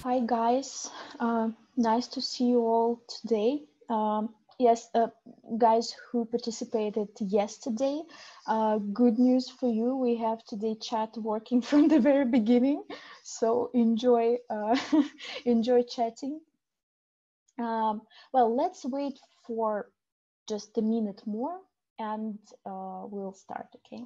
Hi guys, nice to see you all today. Yes, guys who participated yesterday, good news for you. We have today chat working from the very beginning, so enjoy, enjoy chatting. Well, let's wait for just a minute more and we'll start, okay?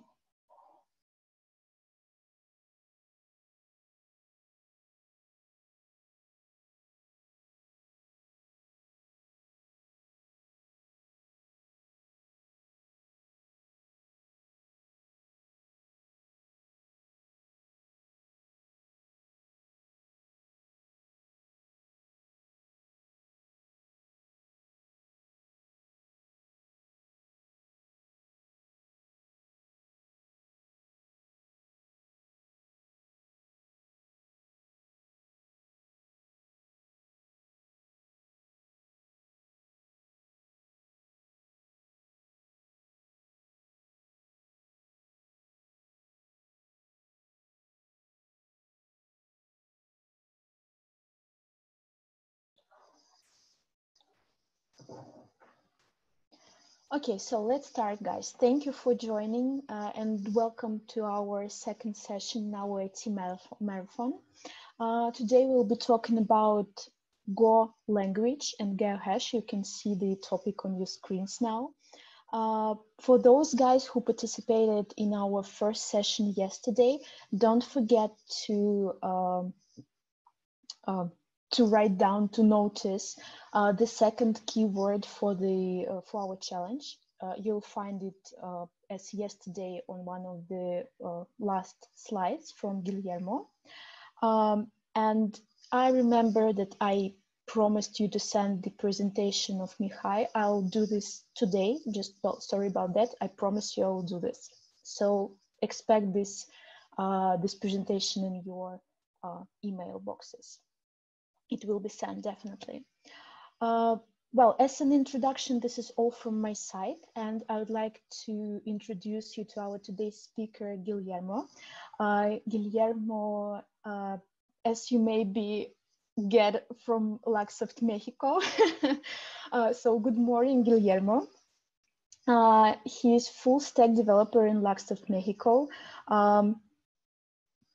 Okay, so let's start, guys. Thank you for joining and welcome to our second session in our IT marathon. Today we'll be talking about Go language and GeoHash. You can see the topic on your screens now. For those guys who participated in our first session yesterday, don't forget to write down, to notice the second keyword for our challenge. You'll find it as yesterday on one of the last slides from Guillermo. And I remember that I promised you to send the presentation of Mihai. I'll do this today, sorry about that. I promise you I'll do this. So expect this, this presentation in your email boxes. It will be sent definitely. Well, as an introduction, this is all from my side, and I would like to introduce you to our today's speaker, Guillermo. Guillermo, as you maybe get from Luxoft, Mexico. So good morning, Guillermo. He is full stack developer in Luxoft, Mexico.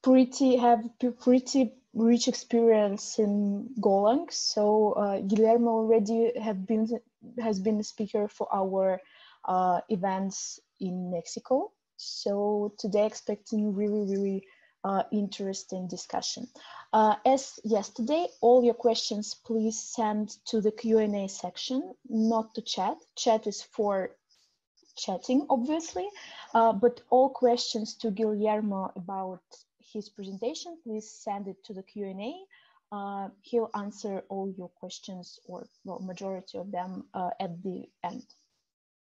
Pretty rich experience in Golang. So Guillermo already has been a speaker for our events in Mexico. So today expecting really interesting discussion. As yesterday, all your questions please send to the Q&A section, not to chat. Chat is for chatting, obviously, but all questions to Guillermo about his presentation, please send it to the Q&A. He'll answer all your questions, or well, majority of them at the end.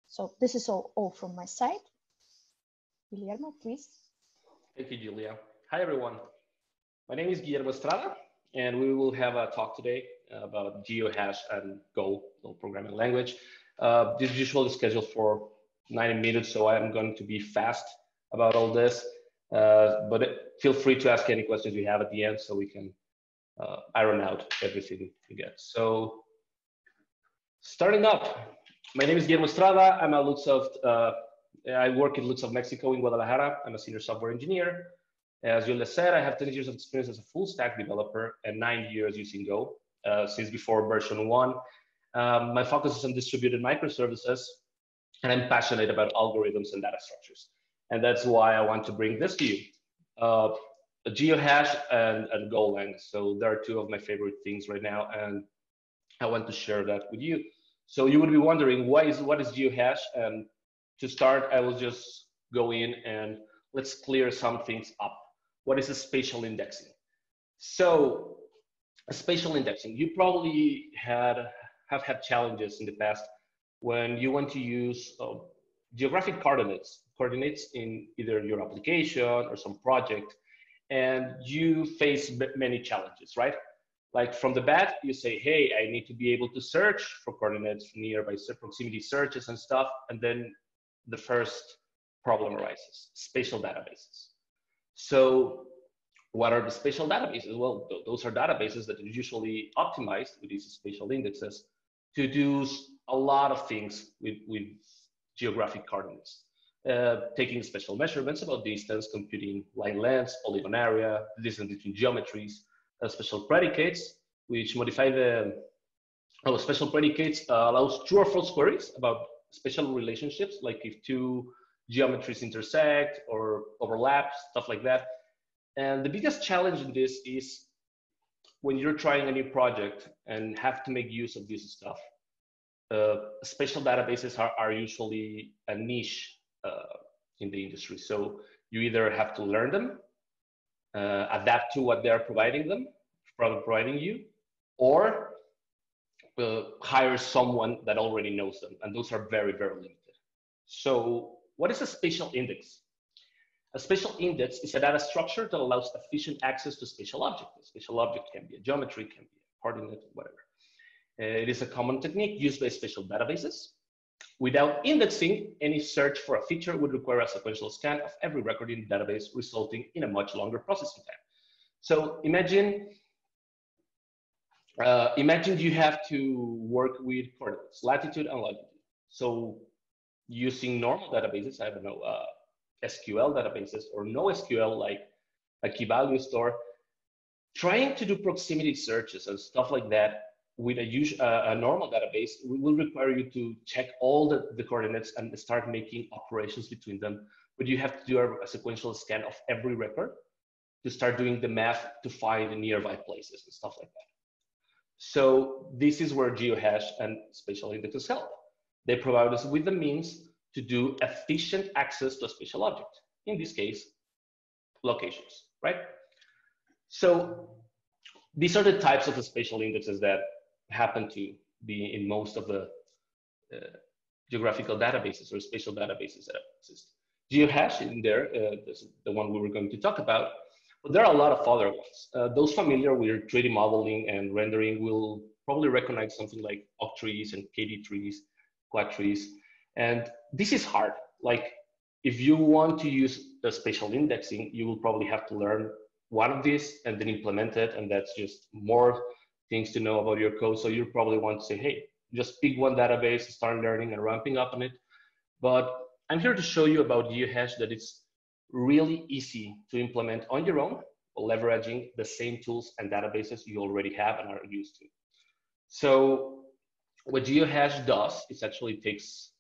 So this is all from my side. Guillermo, please. Thank you, Julia. Hi, everyone. My name is Guillermo Estrada, and we will have a talk today about GeoHash and Go programming language. This is usually scheduled for 90 minutes, so I'm going to be fast about all this. But feel free to ask any questions you have at the end so we can iron out everything you get. So starting up, my name is Guillermo Estrada. I'm at Luxoft. I work in Luxoft, Mexico in Guadalajara. I'm a senior software engineer. As Julia said, I have 10 years of experience as a full stack developer and 9 years using Go since before version 1. My focus is on distributed microservices, and I'm passionate about algorithms and data structures. And that's why I want to bring this to you, GeoHash and Golang. So there are two of my favorite things right now, and I want to share that with you. So you would be wondering, what is GeoHash? And to start, I will just go in and let's clear some things up. What is a spatial indexing? So a spatial indexing, you probably have had challenges in the past when you want to use geographic coordinates in either your application or some project, and you face many challenges, right? Like from the bat, you say, hey, I need to be able to search for coordinates nearby proximity searches and stuff, and then the first problem arises, spatial databases. So What are the spatial databases? Well, those are databases that are usually optimized with these spatial indexes to do a lot of things with geographic coordinates. Taking special measurements about distance, computing line lengths, polygon area, the distance between geometries, special predicates, which modify the special predicates allows true or false queries about special relationships, like if two geometries intersect or overlap, stuff like that. And the biggest challenge in this is when you're trying a new project and have to make use of this stuff. Spatial databases are usually a niche in the industry. So you either have to learn them, adapt to what they're providing you, or hire someone that already knows them. And those are very, very limited. So what is a spatial index? A spatial index is a data structure that allows efficient access to spatial objects. A spatial object can be a geometry, can be a coordinate, whatever. It is a common technique used by spatial databases. Without indexing, any search for a feature would require a sequential scan of every record in the database, resulting in a much longer processing time. So imagine you have to work with coordinates, latitude and longitude. So using normal databases, I don't know, SQL databases or no SQL, like a key value store, trying to do proximity searches and stuff like that with a normal database will require you to check all the coordinates and start making operations between them. But you have to do a sequential scan of every record to start doing the math to find the nearby places and stuff like that. So this is where GeoHash and spatial indexes help. They provide us with the means to do efficient access to a spatial object. In this case, locations, right? So these are the types of the spatial indexes that happen to be in most of the geographical databases or spatial databases that exist. GeoHash in there, the one we were going to talk about, but there are a lot of other ones. Those familiar with 3D modeling and rendering will probably recognize something like octrees and KD trees, quad trees. And this is hard. Like if you want to use the spatial indexing, you will probably have to learn one of these and then implement it. And that's just more things to know about your code. So you probably want to say, hey, just pick one database, start learning and ramping up on it. But I'm here to show you about GeoHash that it's really easy to implement on your own, leveraging the same tools and databases you already have and are used to. So what GeoHash does is actually takes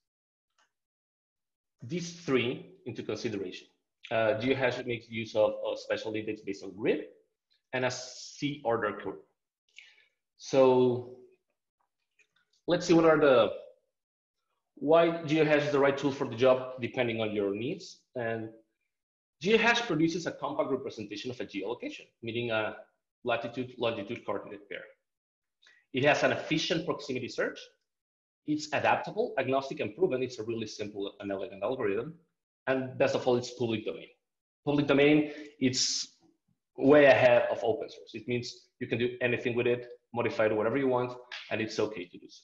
these three into consideration. GeoHash makes use of a spatial index based on grid and a C order curve. So let's see why GeoHash is the right tool for the job depending on your needs. And GeoHash produces a compact representation of a geolocation, meaning a latitude-longitude coordinate pair. It has an efficient proximity search. It's adaptable, agnostic, and proven. It's a really simple and elegant algorithm. And best of all, it's public domain. Public domain, it's way ahead of open source. It means you can do anything with it, modify it whatever you want, and it's okay to do so.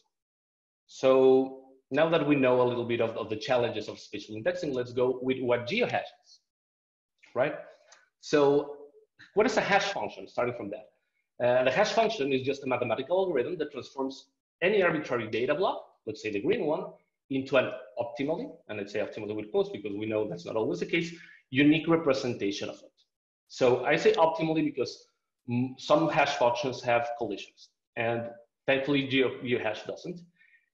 So now that we know a little bit of the challenges of spatial indexing, let's go with what GeoHash is, right? So what is a hash function, starting from that? The hash function is just a mathematical algorithm that transforms any arbitrary data block, let's say the green one, into an optimally, and let's say optimally with quotes because we know that's not always the case, unique representation of it. So I say optimally because some hash functions have collisions, and thankfully GeoHash doesn't.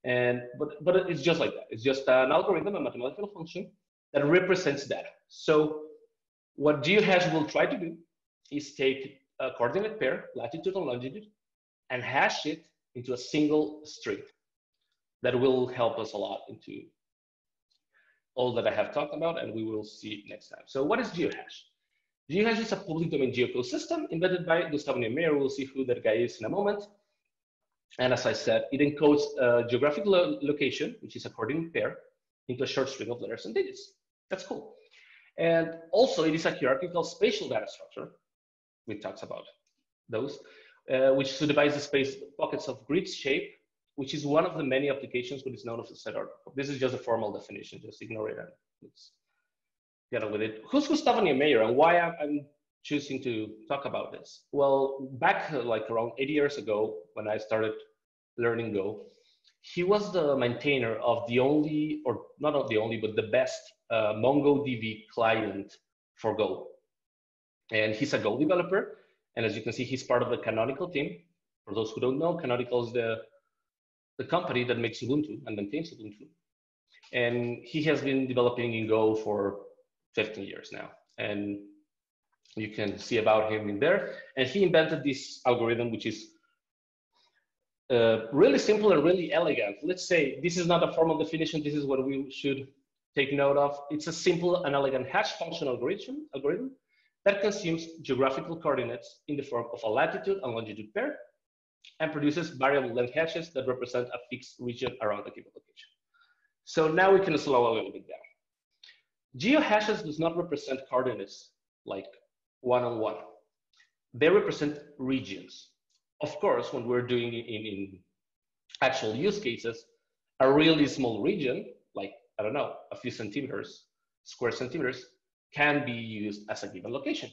But it's just like that. It's just an algorithm, a mathematical function that represents data. So what GeoHash will try to do is take a coordinate pair, latitude and longitude, and hash it into a single string. That will help us a lot into all that I have talked about, and we will see next time. So what is GeoHash? GeoHash is a public domain geocode system invented by Gustavo Niemeyer. We'll see who that guy is in a moment. And as I said, it encodes a geographic location, which is a coordinate pair, into a short string of letters and digits. That's cool. And also, it is a hierarchical spatial data structure. We talked about those, which subdivides the space pockets of grid shape, which is one of the many applications what is known as a set order. This is just a formal definition, just ignore it and let's get on with it. Who's Gustavo Niemeyer and why I'm choosing to talk about this? Well, back like around 8 years ago, when I started learning Go, he was the maintainer of the only, or not the only, but the best MongoDB client for Go. And he's a Go developer. And as you can see, he's part of the Canonical team. For those who don't know, Canonical is the company that makes Ubuntu and maintains Ubuntu. And he has been developing in Go for 15 years now. And you can see about him in there. And he invented this algorithm, which is really simple and really elegant. Let's say this is not a formal definition. This is what we should take note of. It's a simple and elegant hash function algorithm that consumes geographical coordinates in the form of a latitude and longitude pair and produces variable length hashes that represent a fixed region around a given location. So now we can slow a little bit down. GeoHashes does not represent coordinates like one-on-one. They represent regions. Of course, when we're doing it in actual use cases, a really small region, like, I don't know, a few centimeters, square centimeters, can be used as a given location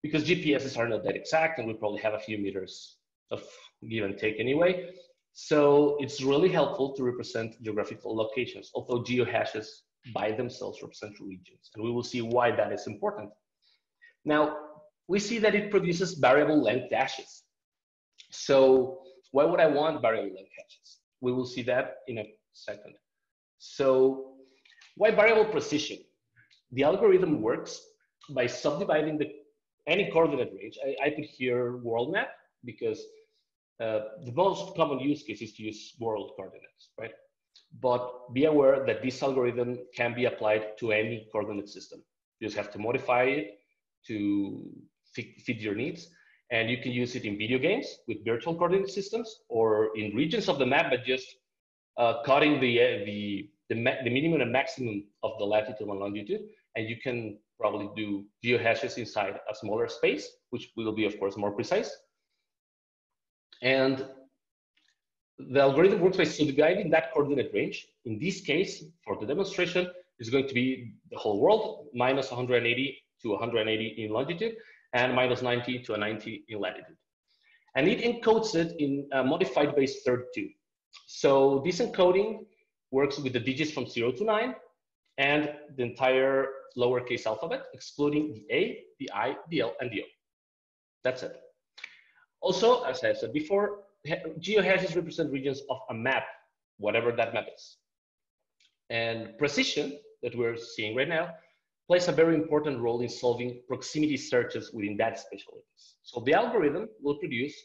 because GPSs are not that exact and we probably have a few meters of give and take anyway. So it's really helpful to represent geographical locations, although GeoHashes by themselves represent regions. And we will see why that is important. Now, we see that it produces variable length hashes. So why would I want variable length hashes? We will see that in a second. So why variable precision? The algorithm works by subdividing any coordinate range. I put here world map because the most common use case is to use world coordinates, right? But be aware that this algorithm can be applied to any coordinate system. You just have to modify it to fit your needs. And you can use it in video games with virtual coordinate systems or in regions of the map, but just cutting the minimum and maximum of the latitude and longitude. And you can probably do GeoHashes inside a smaller space, which will be, of course, more precise. And the algorithm works by subdividing that coordinate range. In this case, for the demonstration, is going to be the whole world, minus 180 to 180 in longitude, and minus 90 to 90 in latitude. And it encodes it in a modified base 32. So this encoding works with the digits from 0 to 9 and the entire lowercase alphabet, excluding the A, the I, the L, and the O. That's it. Also, as I said before, GeoHashes represent regions of a map, whatever that map is. And precision, that we're seeing right now, plays a very important role in solving proximity searches within that spatial index. So the algorithm will produce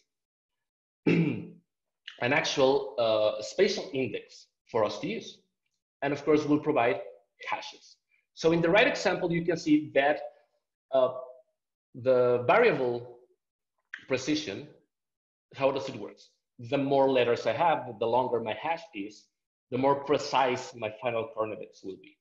an actual spatial index for us to use. And of course, we'll provide hashes. So in the right example, you can see that the variable precision, how does it work? The more letters I have, the longer my hash is, the more precise my final coordinates will be.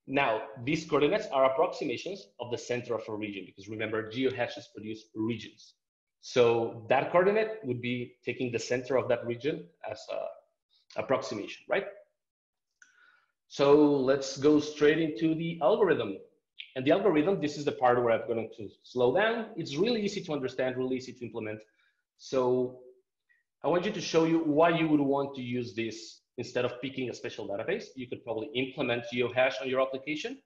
Now, these coordinates are approximations of the center of a region, because remember, GeoHashes produce regions. So that coordinate would be taking the center of that region as an approximation, right? So let's go straight into the algorithm. And the algorithm, this is the part where I'm going to slow down. It's really easy to understand, really easy to implement. So I want you to show you why you would want to use this. Instead of picking a special database, you could probably implement GeoHash on your application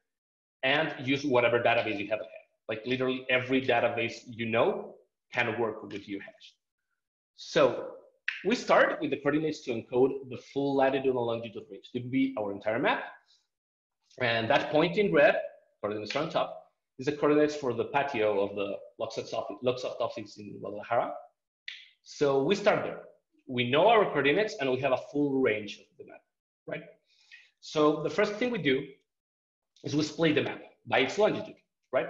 and use whatever database you have at hand. Like literally every database you know can work with GeoHash. So we start with the coordinates to encode the full latitude and longitude range. It would be our entire map. And that point in red, coordinates on top, is the coordinates for the patio of the Luxoft office in Guadalajara. So we start there. We know our coordinates and we have a full range of the map, right? So the first thing we do is we split the map by its longitude, right?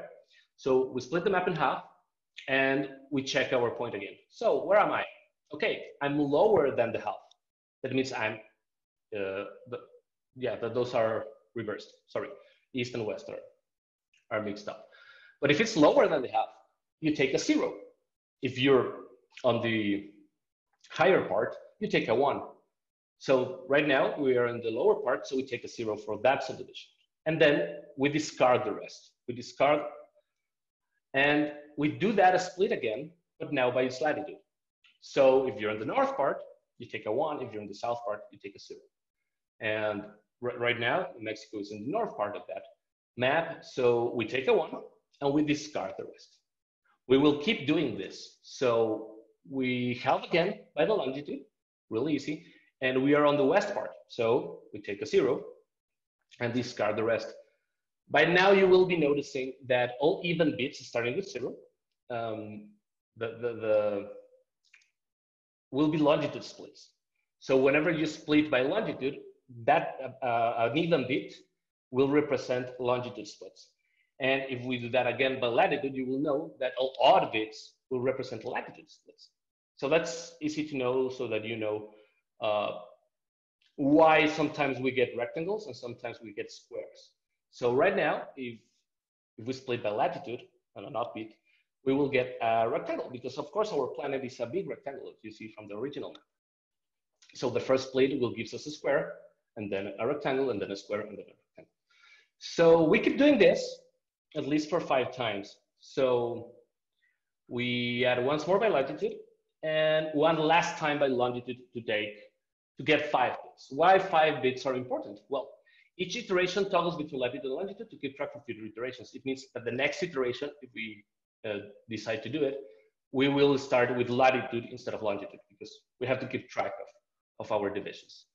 So we split the map in half and we check our point again. So where am I? Okay, I'm lower than the half. That means I'm, those are reversed. Sorry, east and west are mixed up. But if it's lower than the half, you take a 0. If you're on the higher part, you take a 1. So right now we are in the lower part, so we take a 0 for that subdivision. And then we discard the rest. We discard, and we do that split again, but now by its latitude. So if you're in the north part, you take a 1. If you're in the south part, you take a 0. And right now, Mexico is in the north part of that map. So we take a 1 and we discard the rest. We will keep doing this. So we halve again by the longitude, really easy. And we are on the west part. So we take a 0 and discard the rest. By now, you will be noticing that all even bits starting with 0 will be longitude splits. So whenever you split by longitude, that an even bit will represent longitude splits. And if we do that again by latitude, you will know that all odd bits will represent latitude splits. So that's easy to know, so that you know why sometimes we get rectangles and sometimes we get squares. So right now, if we split by latitude on an odd bit, we will get a rectangle, because of course our planet is a big rectangle, as you see from the original map. So the first split will give us a square, and then a rectangle, and then a square, and then a rectangle. So we keep doing this at least for 5 times. So we add once more by latitude, and one last time by longitude to get 5 bits. Why 5 bits are important? Well, each iteration toggles between latitude and longitude to keep track of future iterations. It means that the next iteration, if we decide to do it, we will start with latitude instead of longitude, because we have to keep track of our divisions.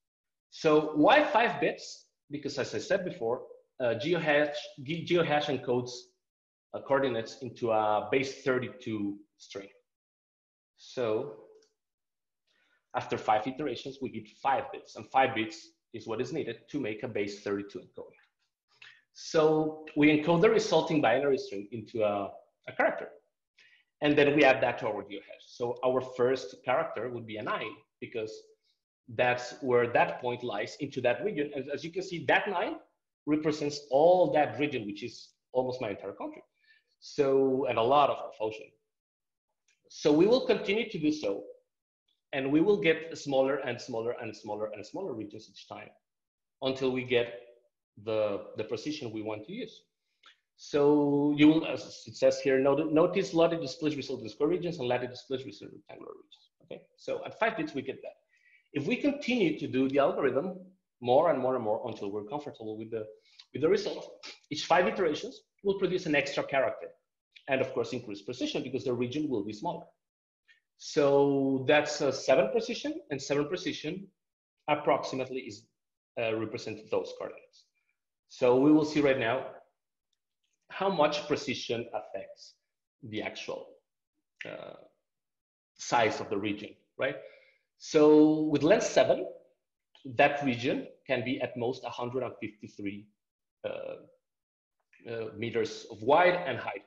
So why 5 bits? Because as I said before, GeoHash encodes coordinates into a base 32 string. So after 5 iterations, we get 5 bits, and 5 bits is what is needed to make a base 32 encoding. So we encode the resulting binary string into a character, and then we add that to our GeoHash. So our first character would be a 9, because that's where that point lies into that region. And as you can see, that 9 represents all that region, which is almost my entire country. So, and a lot of ocean. So we will continue to do so, and we will get smaller and smaller and smaller and smaller regions each time until we get the precision we want to use. So you will, as it says here, notice latitude splits result in square regions and latitude splits result in rectangular regions. Okay, so at 5 bits we get that. If we continue to do the algorithm more and more and more until we're comfortable with the result, each 5 iterations will produce an extra character, and of course increase precision, because the region will be smaller. So that's 7 precision, and 7 precision approximately is represent those coordinates. So we will see right now how much precision affects the actual size of the region, right? So with length 7, that region can be at most 153 meters of wide and height.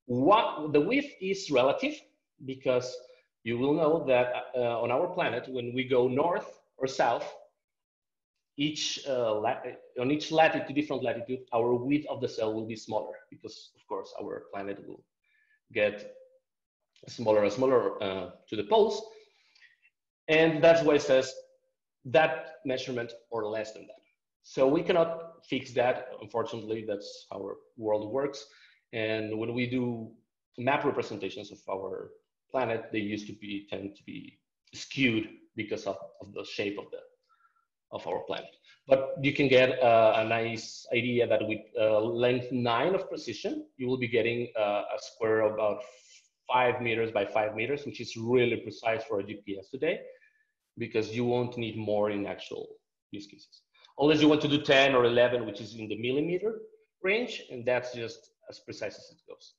The width is relative, because you will know that on our planet, when we go north or south, on each latitude, different latitude, our width of the cell will be smaller, because of course our planet will get smaller and smaller to the poles. And that's why it says that measurement or less than that. So we cannot fix that, unfortunately. That's how our world works. And when we do map representations of our planet, they tend to be skewed because of the shape of our planet. But you can get a nice idea that with length 9 of precision, you will be getting a square of about 5 meters by 5 meters, which is really precise for a GPS today, because you won't need more in actual use cases. Unless you want to do 10 or 11, which is in the millimeter range, and that's just as precise as it goes.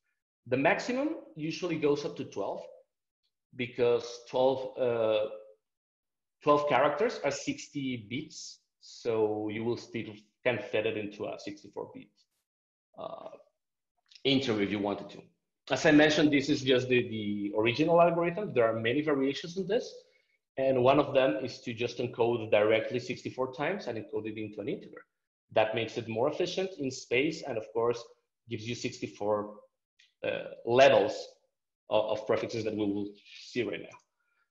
The maximum usually goes up to 12, because 12 characters are 60 bits, so you will still can fit it into a 64-bit interview if you wanted to. As I mentioned, this is just the original algorithm. There are many variations in this, and one of them is to just encode directly 64 times and encode it into an integer. That makes it more efficient in space, and of course gives you 64 levels of prefixes that we will see right now.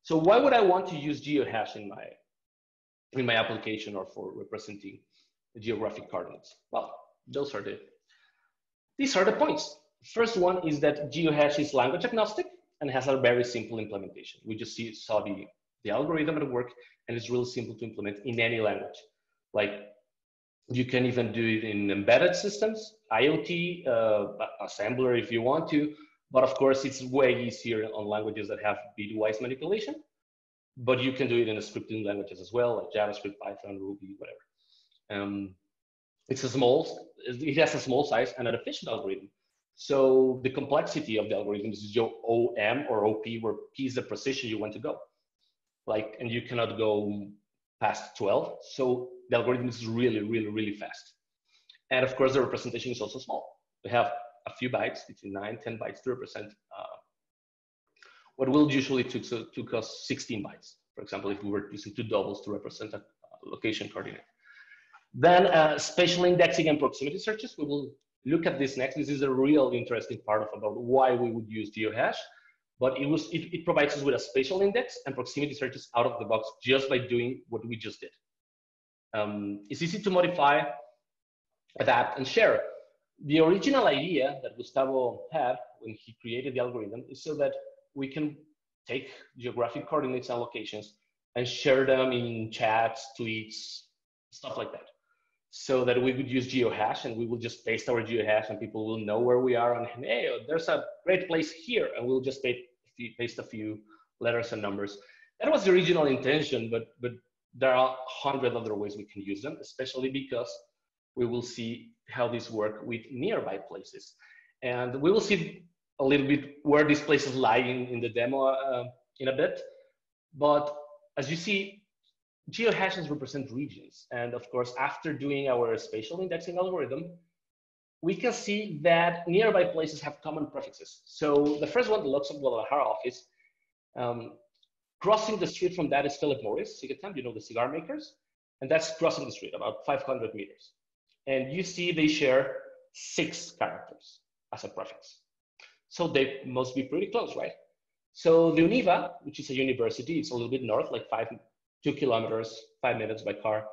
So why would I want to use GeoHash in my application or for representing the geographic coordinates? Well, these are the points. First one is that GeoHash is language agnostic and has a very simple implementation. We just saw the algorithm at work, and it's really simple to implement in any language. Like you can even do it in embedded systems, IoT, assembler if you want to, but of course it's way easier on languages that have bitwise manipulation, but you can do it in the scripting languages as well, like JavaScript, Python, Ruby, whatever. It has a small size and an efficient algorithm. So the complexity of the algorithm is your OM or OP, where P is the precision you want to go. Like, and you cannot go past 12. So the algorithm is really, really, really fast. And of course, the representation is also small. We have a few bytes, between 9, 10 bytes to represent what will usually took us 16 bytes. For example, if we were using 2 doubles to represent a location coordinate. Then spatial indexing and proximity searches. We will look at this next. This is a real interesting part of about why we would use GeoHash. But it provides us with a spatial index and proximity searches out of the box just by doing what we just did. It's easy to modify, adapt, and share. The original idea that Gustavo had when he created the algorithm is so that we can take geographic coordinates and locations and share them in chats, tweets, stuff like that. So that we would use GeoHash and we will just paste our GeoHash and people will know where we are and hey, there's a great place here, and we'll just paste a few letters and numbers. That was the original intention, but there are 100 other ways we can use them, especially because we will see how these work with nearby places. And we will see a little bit where these places lie in the demo in a bit. But as you see, GeoHashes represent regions. And of course, after doing our spatial indexing algorithm, we can see that nearby places have common prefixes. So the first one, the Lux of Guadalajara office, crossing the street from that is Philip Morris, Cigarette, you know, the cigar makers. And that's crossing the street, about 500 meters. And you see they share 6 characters as a prefix. So they must be pretty close, right? So the UNIVA, which is a university, it's a little bit north, like 2 kilometers, 5 minutes by car,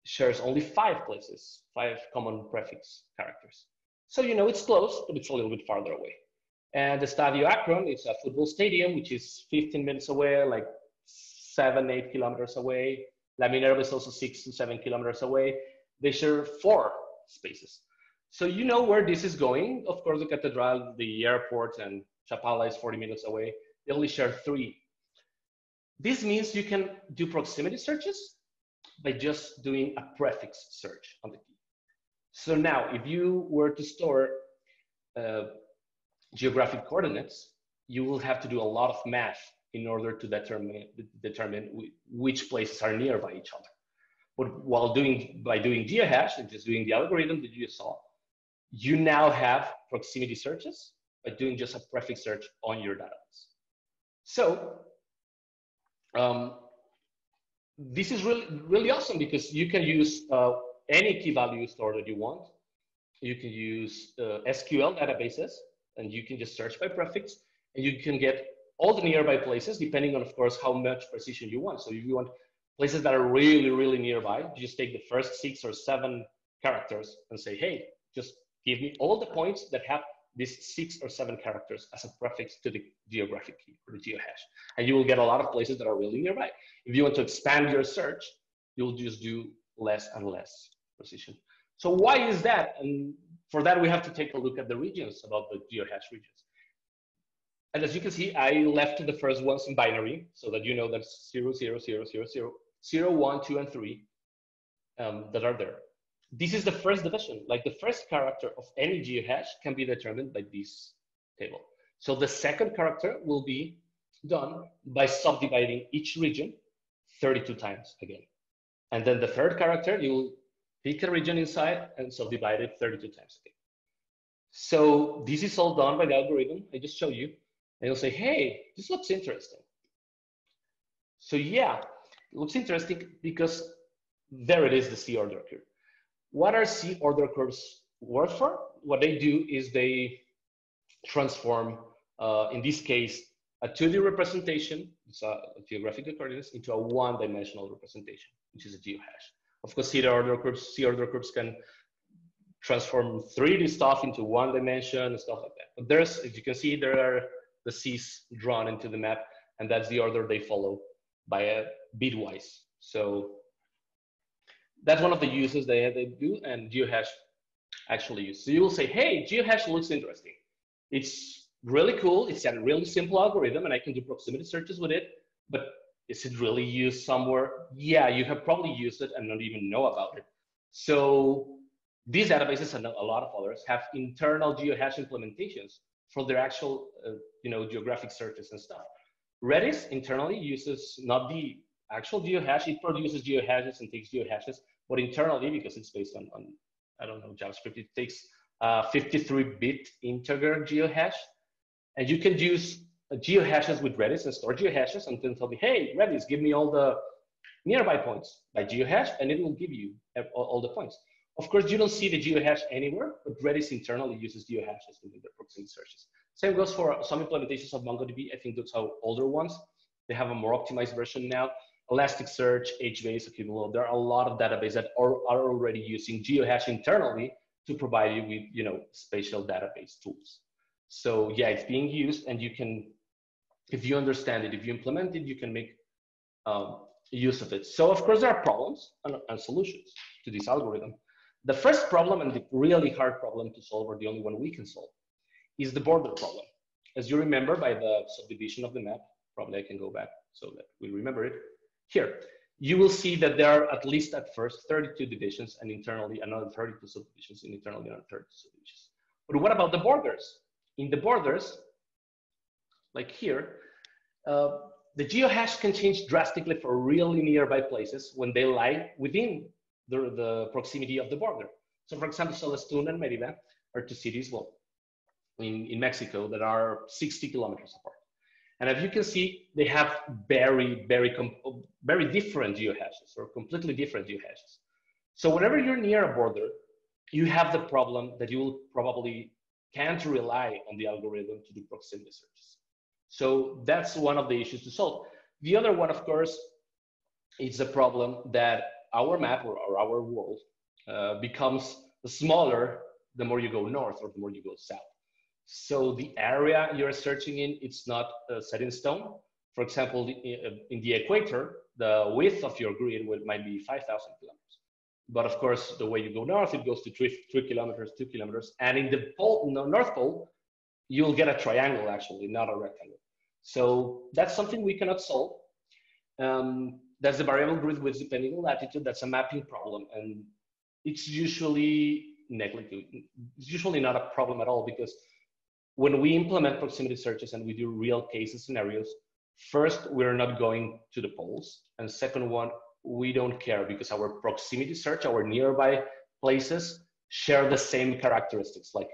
shares only 5 places, 5 common prefix characters. So you know it's close, but it's a little bit farther away. And the Estadio Akron, it's a football stadium, which is 15 minutes away, like 7, 8 kilometers away. La Minerva is also 6 to 7 kilometers away. They share 4 spaces. So you know where this is going. Of course, the Cathedral, the airport, and Chapala is 40 minutes away. They only share 3. This means you can do proximity searches by just doing a prefix search on the key. So now, if you were to store geographic coordinates, you will have to do a lot of math in order to determine which places are nearby each other. But by doing GeoHash and just doing the algorithm that you saw, you now have proximity searches by doing just a prefix search on your database. So this is really awesome because you can use any key value store that you want. You can use SQL databases, and you can just search by prefix, and you can get all the nearby places depending on, of course, how much precision you want. So if you want places that are really, really nearby, you just take the first 6 or 7 characters and say, hey, just give me all the points that have these 6 or 7 characters as a prefix to the geographic key or the GeoHash. And you will get a lot of places that are really nearby. If you want to expand your search, you'll just do less and less precision. So why is that? And for that, we have to take a look at the regions, about the GeoHash regions. And as you can see, I left the first ones in binary so that you know that's 0, 0, 0, 0, 0, 0, 1, 2, and 3 that are there. This is the first division. Like the first character of any GeoHash can be determined by this table. So the second character will be done by subdividing each region 32 times again. And then the third character, you will pick a region inside and subdivide it 32 times again. So this is all done by the algorithm I just showed you. And you'll say, hey, this looks interesting. So yeah, it looks interesting because there it is, the C order curve. What are C order curves worth for? What they do is they transform, in this case, a 2D representation, it's a geographic coordinates, into a 1-dimensional representation, which is a GeoHash. Of course, C order curves can transform 3D stuff into one dimension and stuff like that. But there's, as you can see, there are the C's drawn into the map, and that's the order they follow by a bitwise. So that's one of the uses they do, and GeoHash actually use. So you will say, hey, GeoHash looks interesting. It's really cool. It's a really simple algorithm, and I can do proximity searches with it. But is it really used somewhere? Yeah, you have probably used it and not even know about it. So these databases and a lot of others have internal GeoHash implementations for their actual, geographic searches and stuff. Redis internally uses not the actual GeoHash. It produces GeoHashes and takes GeoHashes, but internally, because it's based on I don't know, JavaScript, it takes 53-bit integer GeoHash. And you can use GeoHashes with Redis and store GeoHashes and then tell me, hey, Redis, give me all the nearby points by GeoHash, and it will give you all the points. Of course, you don't see the GeoHash anywhere, but Redis internally uses GeoHashes to do their proximity searches. Same goes for some implementations of MongoDB. I think those are older ones. They have a more optimized version now. Elasticsearch, HBase, Accumulo, there are a lot of databases that are already using GeoHash internally to provide you with, spatial database tools. So yeah, it's being used, and you can, if you understand it, if you implement it, you can make use of it. So of course there are problems and solutions to this algorithm. The first problem, and the really hard problem to solve, or the only one we can solve, is the border problem. As you remember by the subdivision of the map, probably I can go back so that we remember it. Here, you will see that there are at least at first 32 divisions, and internally another 32 subdivisions, and internally another 32 subdivisions. But what about the borders? In the borders, like here, the GeoHash can change drastically for really nearby places when they lie within the proximity of the border. So for example, Celestún and Mérida are two cities, well, in Mexico that are 60 kilometers apart. And as you can see, they have very different GeoHashes, or completely different GeoHashes. So whenever you're near a border, you have the problem that you will probably can't rely on the algorithm to do proximity searches. So that's one of the issues to solve. The other one, of course, is the problem that our map or our world becomes smaller the more you go north or the more you go south. So the area you're searching in, it's not set in stone. For example, in the equator, the width of your grid might be 5,000 kilometers. But of course, the way you go north, it goes to 3 kilometers, 2 kilometers. And in the pole, North Pole, you'll get a triangle, actually, not a rectangle. So that's something we cannot solve. That's the variable grid width depending on latitude. That's a mapping problem. And it's usually negligible. It's usually not a problem at all, because when we implement proximity searches and we do real cases scenarios, first, we're not going to the poles. And second one, we don't care, because our proximity search, our nearby places share the same characteristics. Like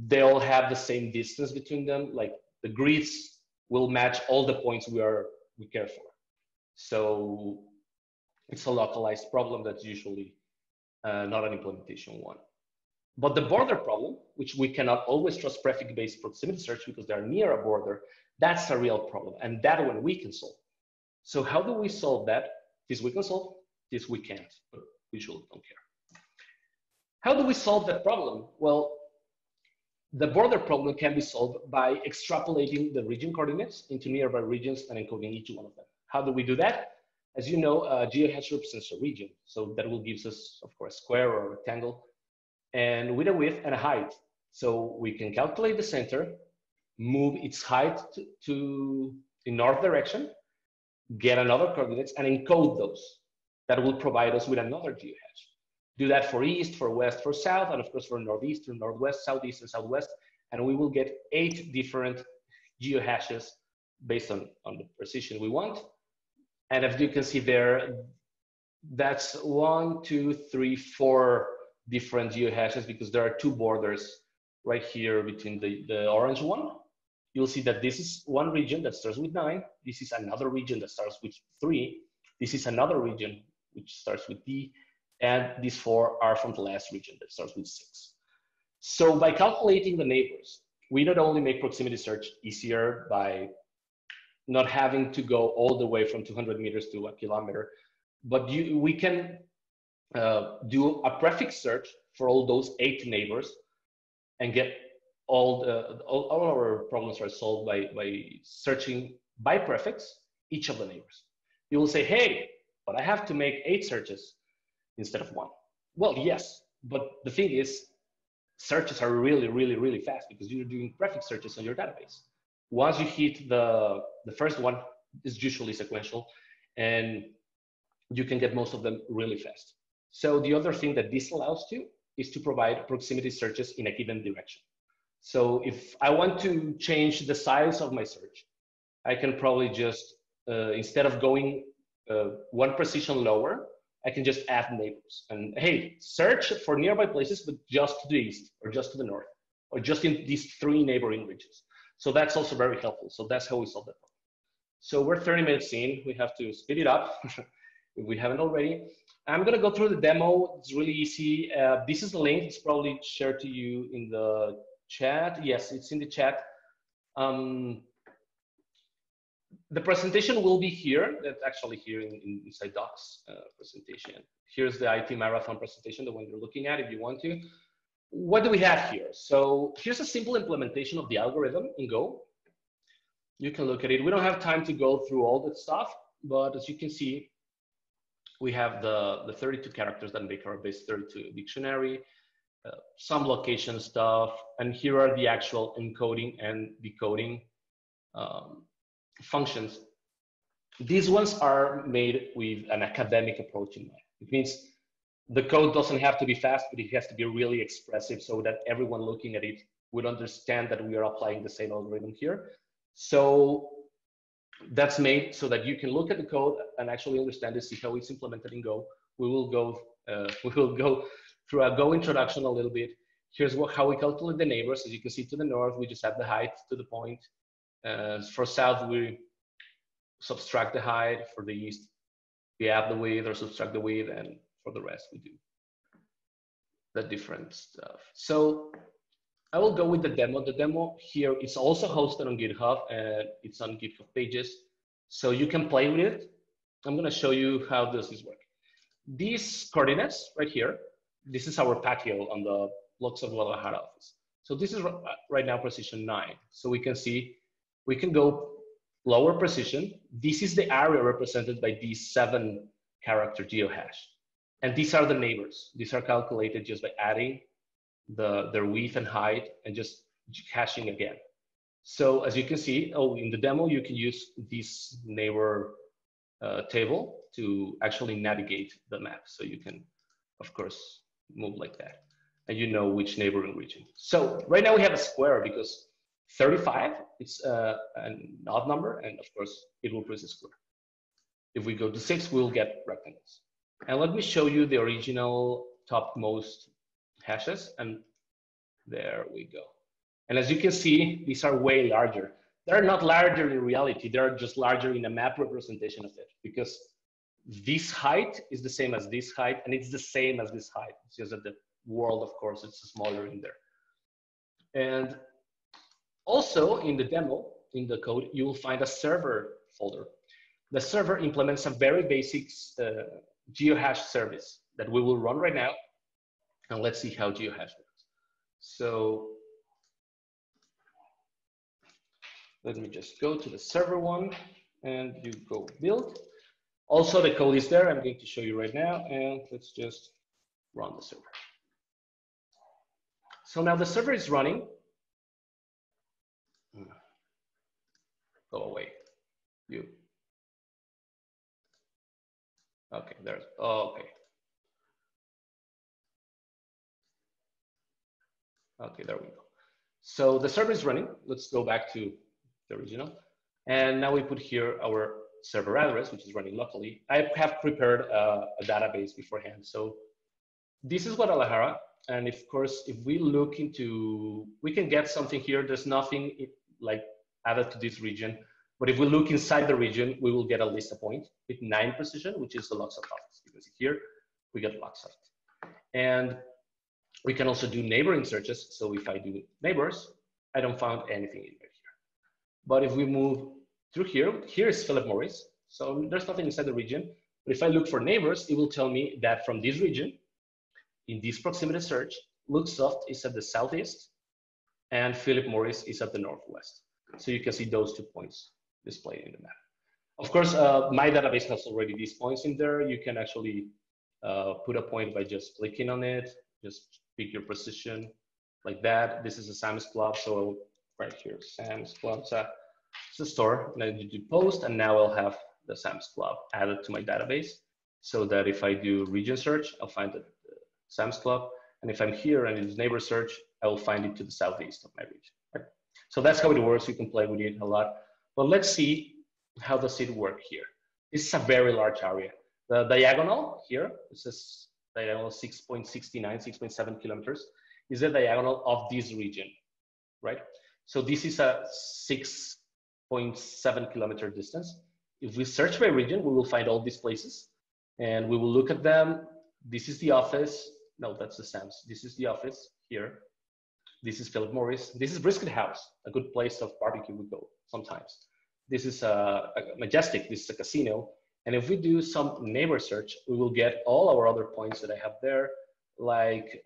they all have the same distance between them. Like the grids will match all the points we care for. So it's a localized problem that's usually not an implementation one. But the border problem, which we cannot always trust prefix-based proximity search because they're near a border, that's a real problem. And that one we can solve. So how do we solve that? This we can solve, this we can't, but we usually don't care. How do we solve that problem? Well, the border problem can be solved by extrapolating the region coordinates into nearby regions and encoding each one of them. How do we do that? As you know, GeoHash represents a region. So that will give us, of course, square or rectangle, and with a width and a height. So we can calculate the center, move its height to the north direction, get another coordinates, and encode those. That will provide us with another GeoHash. Do that for east, for west, for south, and of course for northeast, to northwest, southeast, and southwest. And we will get 8 different GeoHashes based on the precision we want. And as you can see there, that's 1, 2, 3, 4 different GeoHashes, because there are 2 borders right here between the orange one. You'll see that this is one region that starts with 9. This is another region that starts with 3. This is another region which starts with D. And these 4 are from the last region that starts with 6. So by calculating the neighbors, we not only make proximity search easier by not having to go all the way from 200 meters to a kilometer, but we can do a prefix search for all those 8 neighbors and get all our problems are solved by searching by prefix each of the neighbors. You will say, hey, but I have to make 8 searches instead of 1. Well, yes, but the thing is, searches are really, really, really fast because you're doing prefix searches on your database. Once you hit the first one, it's usually sequential, and you can get most of them really fast. So the other thing that this allows you is to provide proximity searches in a given direction. So if I want to change the size of my search, I can probably just, instead of going 1 position lower, I can just add neighbors. And hey, search for nearby places, but just to the east, or just to the north, or just in these 3 neighboring regions. So that's also very helpful. So that's how we solve that problem. So we're 30 minutes in. We have to speed it up if we haven't already. I'm going to go through the demo. It's really easy. This is the link. It's probably shared to you in the chat. Yes, it's in the chat. The presentation will be here. That's actually here inside Docs presentation. Here's the IT Marathon presentation, the one you're looking at if you want to. What do we have here? So here's a simple implementation of the algorithm in Go. You can look at it. We don't have time to go through all that stuff, but as you can see, we have the 32 characters that make our base 32 dictionary, some location stuff, and here are the actual encoding and decoding functions. These ones are made with an academic approach in mind. It means the code doesn't have to be fast, but it has to be really expressive so that everyone looking at it would understand that we are applying the same algorithm here. So that's made so that you can look at the code and actually understand it, see how it's implemented in Go. We will go through a Go introduction a little bit. Here's how we calculate the neighbors. As you can see to the north, we just add the height to the point. For south, we subtract the height. For the east, we add the width or subtract the width, and for the rest, we do the different stuff. So I will go with the demo. The demo here is also hosted on GitHub, and it's on GitHub pages, so you can play with it. I'm going to show you how does this work. These coordinates right here, this is our patio on the Blocks of Guadalajara office. So this is right now precision 9. So we can see we can go lower precision. This is the area represented by these 7 character GeoHash. And these are the neighbors. These are calculated just by adding their width and height and just hashing again. So as you can see, in the demo, you can use this neighbor table to actually navigate the map. So you can, of course, move like that. And you know which neighboring region. So right now we have a square because 35, it's an odd number, and of course, it will produce a square. If we go to 6, we'll get rectangles. And let me show you the original topmost hashes, and there we go. And as you can see, these are way larger. They're not larger in reality, they're just larger in a map representation of it, because this height is the same as this height, and it's the same as this height. It's just that the world, of course, it's smaller in there. And also in the demo, in the code, you will find a server folder. The server implements a very basic GeoHash service that we will run right now. And let's see how GeoHash works. So let me just go to the server one and you go build. Also, the code is there. I'm going to show you right now, and let's just run the server. So now the server is running. Go away, you. Okay, there's, okay. Okay, there we go. So the server is running. Let's go back to the original. And now we put here our server address, which is running locally. I have prepared a database beforehand. So this is Guadalajara. And of course, if we look into, we can get something here. There's nothing like added to this region. But if we look inside the region, we will get a list point with 9 precision, which is the Luxor office. Because here we get Luxor. And we can also do neighboring searches. So if I do neighbors, I don't find anything in right here. But if we move through here, here is Philip Morris. So there's nothing inside the region. But if I look for neighbors, it will tell me that from this region, in this proximity search, Luxoft is at the southeast and Philip Morris is at the northwest. So you can see those 2 points displayed in the map. Of course, my database has already these points in there. You can actually put a point by just clicking on it, just pick your position like that. This is a Sam's Club, so right here, Sam's Club, it's a store, and I do post, and now I'll have the Sam's Club added to my database, so that if I do region search, I'll find the Sam's Club, and if I'm here and it's neighbor search, I will find it to the southeast of my region. Right? So that's how it works. You can play with it a lot, but let's see how does it work here. This is a very large area. The diagonal here, it says diagonal 6.69, 6.7 kilometers, is the diagonal of this region, right? So this is a 6.7 kilometer distance. If we search by region, we will find all these places and we will look at them. This is the office. No, that's the Sam's. This is the office here. This is Philip Morris. This is Brisket House, a good place of barbecue we go sometimes. This is a Majestic. This is a casino. And if we do some neighbor search, we will get all our other points that I have there. Like,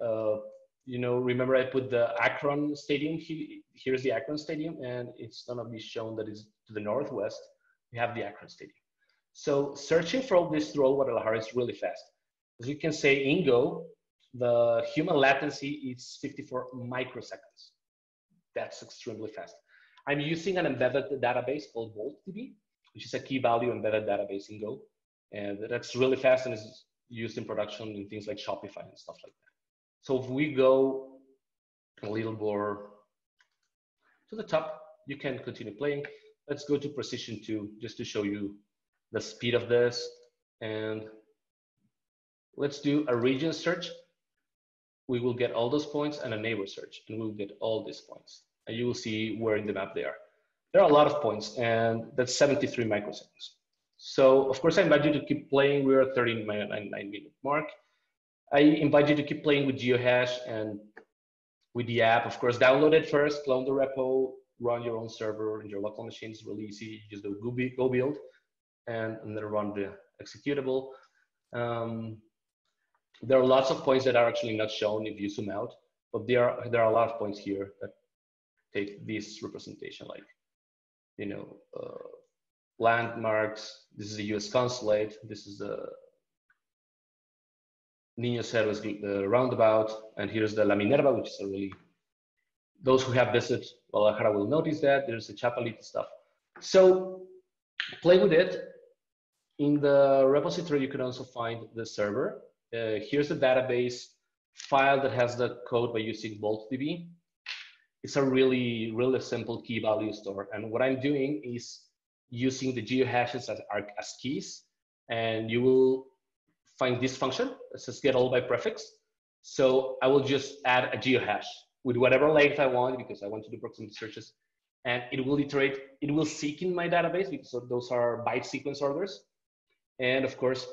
you know, remember I put the Akron Stadium. Here's the Akron Stadium, and it's gonna be shown that it's to the northwest. We have the Akron Stadium. So searching for all this through all Guadalajara is really fast. As you can say, in Go, the human latency is 54 microseconds. That's extremely fast. I'm using an embedded database called VoltDB, which is a key value embedded database in Go. And that's really fast and is used in production in things like Shopify and stuff like that. So if we go a little more to the top, you can continue playing. Let's go to precision 2, just to show you the speed of this. And let's do a region search. We will get all those points, and a neighbor search, and we'll get all these points. And you will see where in the map they are. There are a lot of points, and that's 73 microseconds. So of course, I invite you to keep playing. We're at 39-minute mark. I invite you to keep playing with GeoHash and with the app. Of course, download it first, clone the repo, run your own server in your local machine. It's really easy. You just do go build, and then run the executable. There are lots of points that are actually not shown if you zoom out, but there are a lot of points here that take this representation, like, you know, landmarks. This is the U.S. consulate. This is the Niños Héroes, the roundabout, and here's the La Minerva, which is a really, those who have visited Guadalajara will notice that. There's the Chapalita stuff. So play with it. In the repository, you can also find the server. Here's the database file that has the code by using VoltDB. It's a really, really simple key value store. And what I'm doing is using the geohashes as keys. And you will find this function that says get all by prefix. So I will just add a geohash with whatever length I want, because I want to do proximity searches. And it will iterate, it will seek in my database, because those are byte sequence orders. And of course,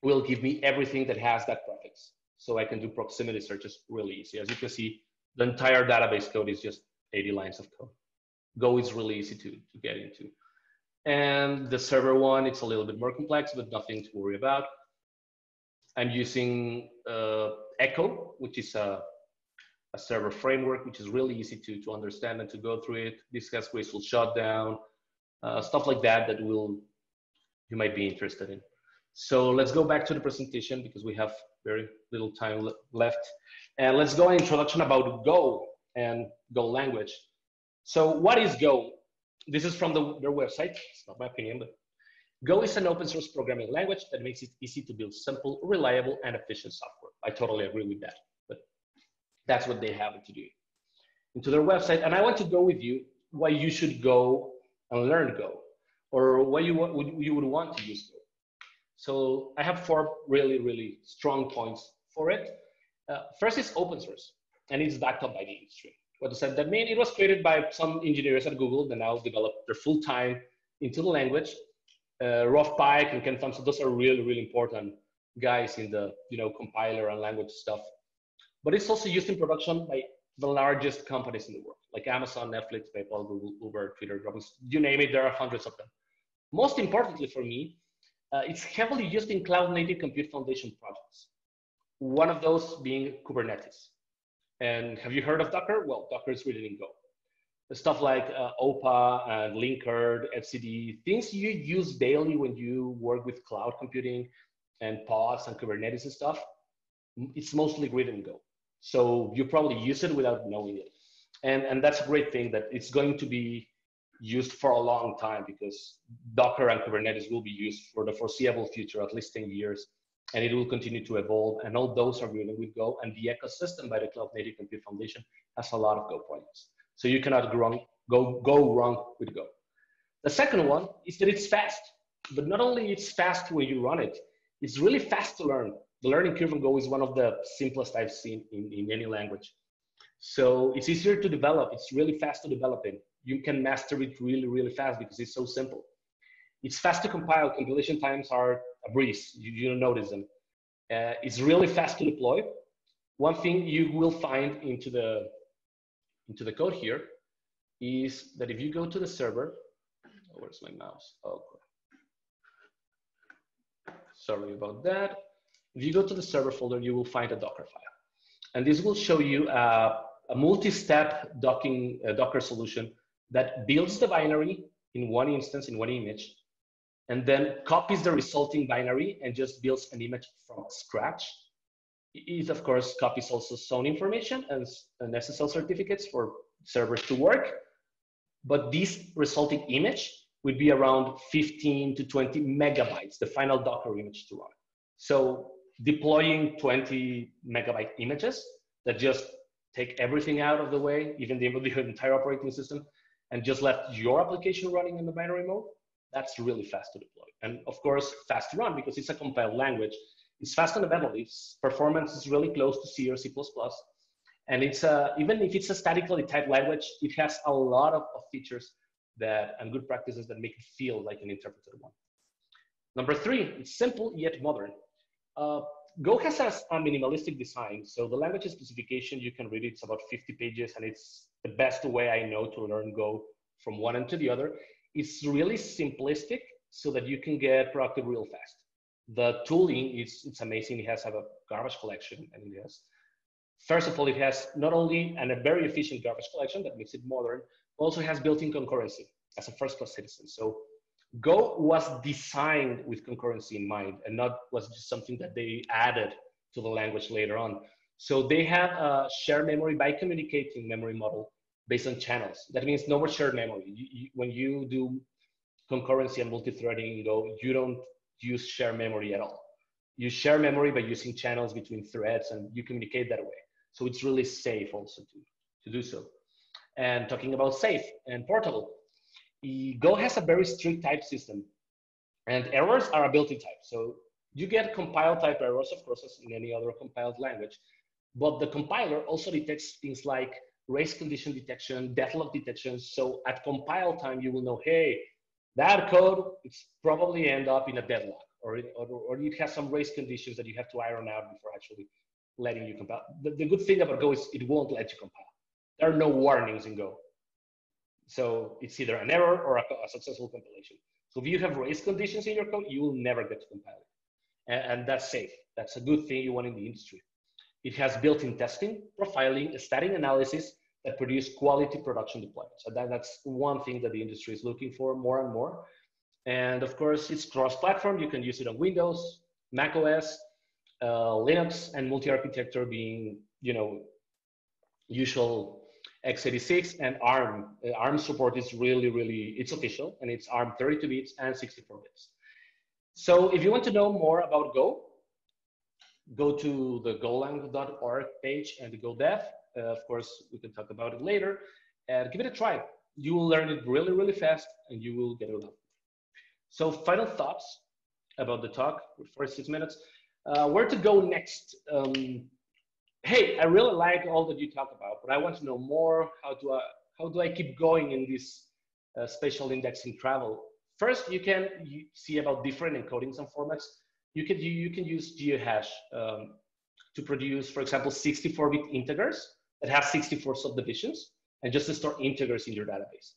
will give me everything that has that prefix. So I can do proximity searches really easy. As you can see, the entire database code is just 80 lines of code. Go is really easy to get into. And the server one, it's a little bit more complex, but nothing to worry about. I'm using Echo, which is a server framework, which is really easy to understand and to go through it. This has graceful shutdown, stuff like that that you might be interested in. So let's go back to the presentation, because we have very little time left. And let's go an introduction about Go and Go language. So what is Go? This is from their website. It's not my opinion, but Go is an open source programming language that makes it easy to build simple, reliable, and efficient software. I totally agree with that, but that's what they have to do into their website. And I want to go with you why you should go and learn Go, or why you would want to use Go. So I have 4 really, really strong points for it. First is open source, and it's backed up by the industry. What does that mean? It was created by some engineers at Google that now develop their full time into the language. Rolf Pike and Ken Thompson, those are really, really important guys in the compiler and language stuff. But it's also used in production by the largest companies in the world, like Amazon, Netflix, PayPal, Google, Uber, Twitter, Dropbox, you name it, there are hundreds of them. Most importantly for me, it's heavily used in cloud native compute foundation projects. One of those being Kubernetes. And have you heard of Docker? Well, Docker is written in Go. Stuff like OPA and Linkerd, etcd, things you use daily when you work with cloud computing and pods and Kubernetes and stuff, it's mostly written in Go. So you probably use it without knowing it. And that's a great thing that it's going to be used for a long time, because Docker and Kubernetes will be used for the foreseeable future, at least 10 years, and it will continue to evolve. And all those are written with Go, and the ecosystem by the Cloud Native Compute Foundation has a lot of Go projects. So you cannot go wrong with Go. The second one is that it's fast, but not only it's fast when you run it, it's really fast to learn. The learning curve in Go is one of the simplest I've seen in any language. So it's easier to develop. It's really fast to develop it. You can master it really, really fast because it's so simple. It's fast to compile. Compilation times are a breeze. You don't notice them. It's really fast to deploy. One thing you will find into the code here is that if you go to the server, oh, where's my mouse? Oh, sorry about that. If you go to the server folder, you will find a Docker file. And this will show you a multi-step Docker solution that builds the binary in one instance, in one image, and then copies the resulting binary and just builds an image from scratch. It, of course, copies also zone information and SSL certificates for servers to work. But this resulting image would be around 15 to 20 megabytes, the final Docker image to run. So deploying 20 megabyte images that just take everything out of the way, even the entire operating system, and just left your application running in the binary mode, that's really fast to deploy. And of course, fast to run because it's a compiled language. It's fast on the level. Its performance is really close to C or C++. And it's even if it's a statically typed language, it has a lot of features and good practices that make it feel like an interpreted one. Number three, it's simple yet modern. Go has a minimalistic design. So the language specification, you can read it. It's about 50 pages, and it's the best way I know to learn Go from one end to the other. It's really simplistic so that you can get productive real fast. The tooling, it's amazing. It has a garbage collection, and it has, first of all, it has not only a very efficient garbage collection that makes it modern, but also has built-in concurrency as a first-class citizen. So Go was designed with concurrency in mind, and not was just something that they added to the language later on. So they have a shared memory by communicating memory model based on channels. That means no more shared memory. When you do concurrency and multi-threading in Go, you don't use shared memory at all. You share memory by using channels between threads, and you communicate that way. So it's really safe also to do so. And talking about safe and portable, Go has a very strict type system, and errors are a built-in type. So you get compile type errors, of course, as in any other compiled language, but the compiler also detects things like race condition detection, deadlock detection. So at compile time, you will know, hey, that code, it's probably end up in a deadlock, or it has some race conditions that you have to iron out before actually letting you compile. The good thing about Go is it won't let you compile. There are no warnings in Go. So it's either an error or a successful compilation. So if you have race conditions in your code, you will never get to compile it. And that's safe. That's a good thing you want in the industry. It has built-in testing, profiling, static analysis that produce quality production deployment. So that's one thing that the industry is looking for more and more. And of course, it's cross-platform. You can use it on Windows, Mac OS, Linux, and multi-architecture being, usual x86 and ARM. ARM support is really, it's official, and it's ARM 32 bits and 64 bits. So if you want to know more about Go, go to the golang.org page and the Go dev. Of course, we can talk about it later, and give it a try. You will learn it really fast, and you will get it out. So final thoughts about the talk for 6 minutes. Where to go next? Hey, I really like all that you talk about, but I want to know more. How do I keep going in this spatial indexing travel? First, you can see about different encodings and formats. You can use GeoHash to produce, for example, 64-bit integers that have 64 subdivisions, and just to store integers in your database.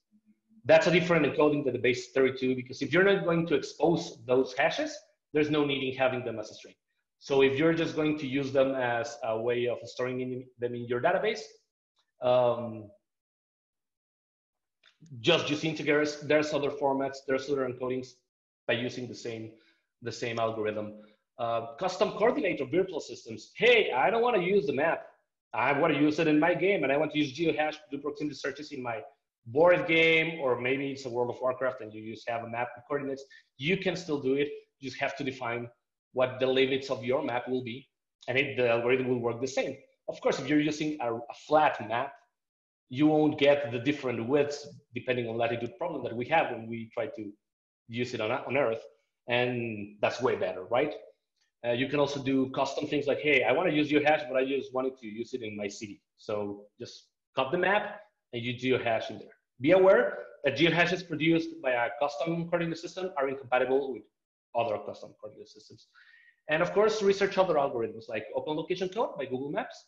That's a different encoding than the base 32, because if you're not going to expose those hashes, there's no need in having them as a string. So if you're just going to use them as a way of storing them in your database, just use integers. There's other formats, there's other encodings by using the same algorithm. Custom coordinator virtual systems. Hey, I don't want to use the map. I want to use it in my game, and I want to use GeoHash to do proximity searches in my board game, or maybe it's a World of Warcraft and you just have a map with coordinates. You can still do it. You just have to define what the limits of your map will be, and the algorithm will work the same. Of course, if you're using a flat map, you won't get the different widths depending on latitude problem that we have when we try to use it on Earth, and that's way better, right? You can also do custom things like, hey, I want to use GeoHash, but I just wanted to use it in my city. So just cut the map and you GeoHash in there. Be aware that GeoHashes produced by a custom coordinate system are incompatible with other custom coordinate systems. And of course, research other algorithms like Open Location Code by Google Maps.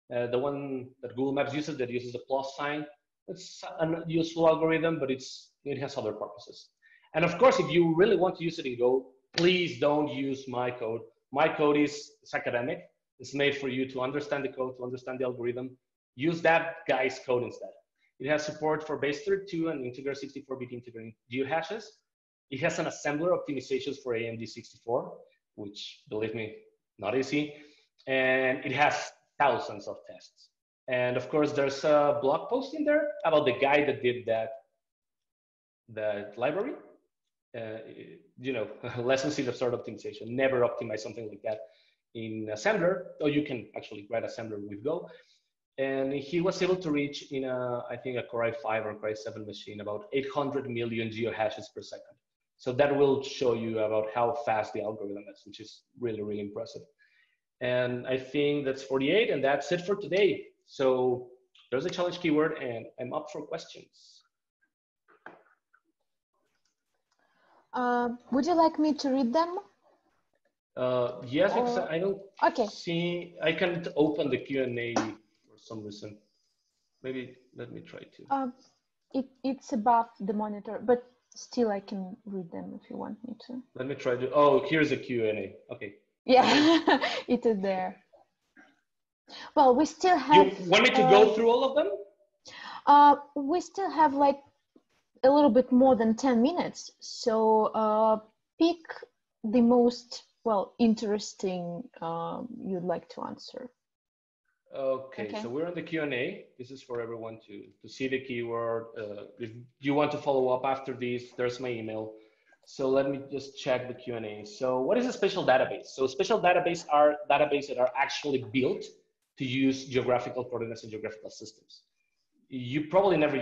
The one that Google Maps uses that uses a plus sign. It's a useful algorithm, but it has other purposes. And of course, if you really want to use it in Go, please don't use my code. My code is academic. It's made for you to understand the code, to understand the algorithm. Use that guy's code instead. It has support for base 32 and integer 64-bit integer GeoHashes. It has an assembler optimizations for AMD 64, which, believe me, not easy. And it has thousands of tests. And of course, there's a blog post in there about the guy that did that library. You know, lessons in absurd optimization. Never optimize something like that in assembler, or you can actually write assembler with Go. And he was able to reach in I think a Core i5 or Core i7 machine about 800 million GeoHashes per second. So that will show you about how fast the algorithm is, which is really, really impressive. And I think that's 48, and that's it for today. So there's a challenge keyword, and I'm up for questions. Would you like me to read them? Yes, because I don't see, I can't open the Q&A for some reason. Maybe let me try to. It's above the monitor, but still I can read them if you want me to. Let me try to, oh, here's a Q&A, okay. Yeah, it is there. Well, we still have. You want me to go through all of them? We still have like a little bit more than 10 minutes. So pick the most, well, interesting you'd like to answer. Okay, so we're on the Q&A. This is for everyone to see the keyword. If you want to follow up after this, there's my email. So let me just check the Q&A. So what is a spatial database? So spatial databases are databases that are actually built to use geographical coordinates and geographical systems. You probably never